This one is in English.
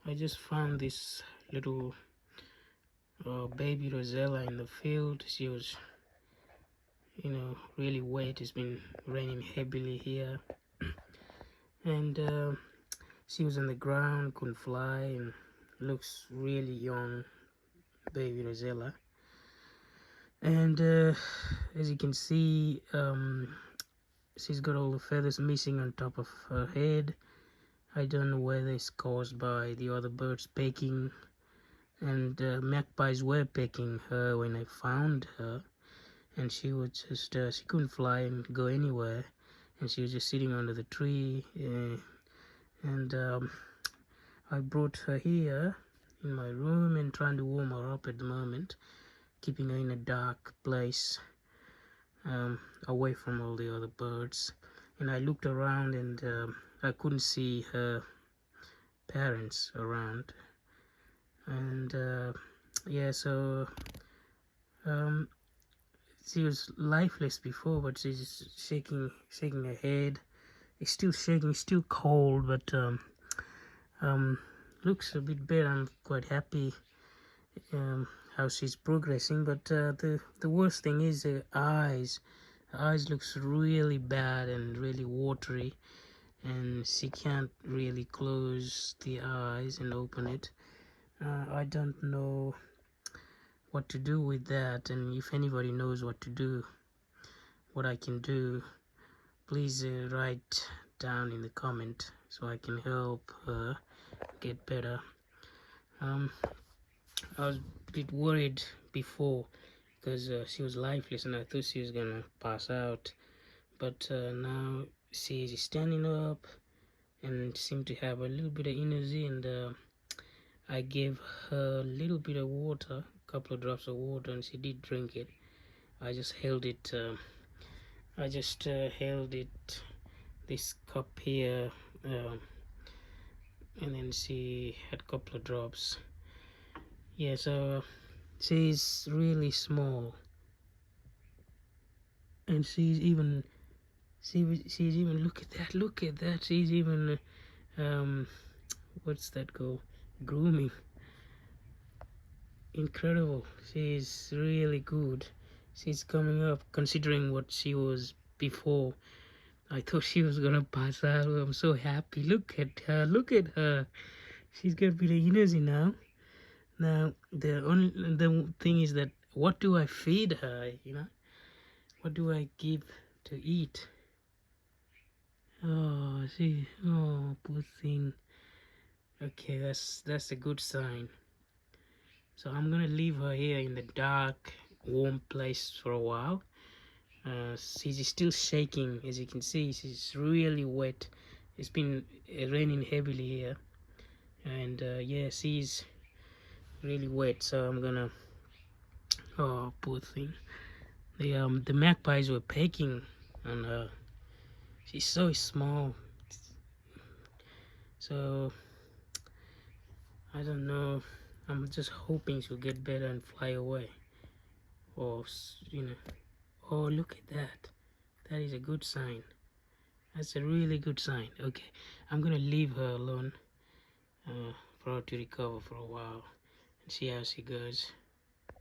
I just found this little baby Rosella in the field. She was, really wet. It's been raining heavily here, and she was on the ground, couldn't fly, and looks really young, baby Rosella. And as you can see, she's got all the feathers missing on top of her head. I don't know whether it's caused by the other birds pecking, and magpies were pecking her when I found her, and she was just she couldn't fly and go anywhere, and she was just sitting under the tree. And I brought her here in my room and trying to warm her up at the moment, keeping her in a dark place, away from all the other birds. And I looked around, and I couldn't see her parents around. And yeah, so she was lifeless before, but she's shaking her head. It's still shaking, it's still cold, but looks a bit better. I'm quite happy how she's progressing. But the worst thing is the eyes. The eyes looks really bad and really watery, and she can't really close the eyes and open it. I don't know what to do with that, and if anybody knows what to do, what I can do, please write down in the comment so I can help her get better. I was a bit worried before because she was lifeless and I thought she was gonna pass out, but now she's standing up and seemed to have a little bit of energy, and I gave her a little bit of water, a couple of drops of water, and she did drink it. I just held it this cup here, and then she had a couple of drops. Yeah, so she's really small, and she's even look at that, she's even what's that called, grooming. Incredible. She's really good. She's coming up, considering what she was before. I thought she was gonna pass out. I'm so happy. Look at her. She's got a bit of energy now. Now the thing is that, what do I feed her? What do I give to eat? Oh, poor thing. Okay, that's a good sign. So I'm gonna leave her here in the dark, warm place for a while. She's still shaking, as you can see. She's really wet. It's been raining heavily here, and yeah, she's really wet. So I'm gonna, oh, poor thing. The magpies were pecking on her. She's so small, so I don't know. I'm just hoping she'll get better and fly away, or oh, look at that. That is a good sign. That's a really good sign. Okay, I'm gonna leave her alone for her to recover for a while and see how she goes.